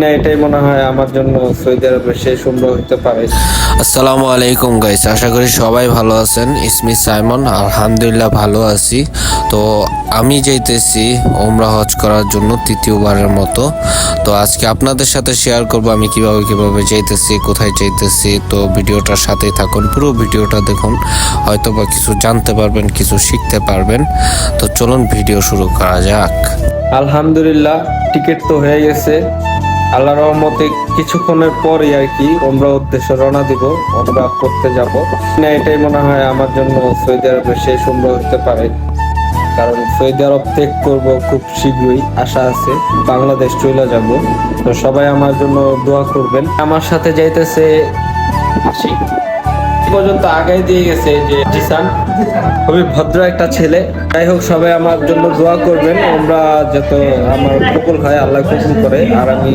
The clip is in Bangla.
না, এটাই মনে হয় আমার জন্য সৌদি আরবের শেষ উমরা হতে পারে। আসসালামু আলাইকুম গাইস, আশা করি সবাই ভালো আছেন। ইসমি সাইমন, আলহামদুলিল্লাহ ভালো আছি। তো আমি যাইতেছি ওমরা হজ করার জন্য তৃতীয়বারের মতো। তো আজকে আপনাদের সাথে শেয়ার করব আমি কিভাবে যাইতেছি, কোথায় যাইতেছি। তো ভিডিওটার সাথেই থাকুন, পুরো ভিডিওটা দেখুন, হয়তো বা কিছু জানতে পারবেন, কিছু শিখতে পারবেন। তো চলুন ভিডিও শুরু করা যাক। আলহামদুলিল্লাহ, টিকিট তো হয়ে গেছে। আল্লাহ রহমতে কিছুক্ষণের পরই আর কি ওমরা উদ্দেশ্যে রওনা দিব, ওমরা করতে যাব। না, এটাই মনে হয় আমার জন্য সৌদি আরবের শেষ উমরা হতে পারে, কারণ সৌদি আরব ত্যাগ করব খুব শীঘ্রই, আশা আছে। বাংলাদেশ চলে যাব। তো সবাই আমার জন্য দোয়া করবেন। আমার সাথে যাইতেছে আশিক, পর্যন্ত আগাই দিয়ে গেছে যে জিসান, খুবই ভদ্র একটা ছেলে। যাই হোক, সবাই আমার জন্য দোয়া করবেন, আমরা যত আমার কবুল হয়, আল্লাহ কবুল করে। আর আমি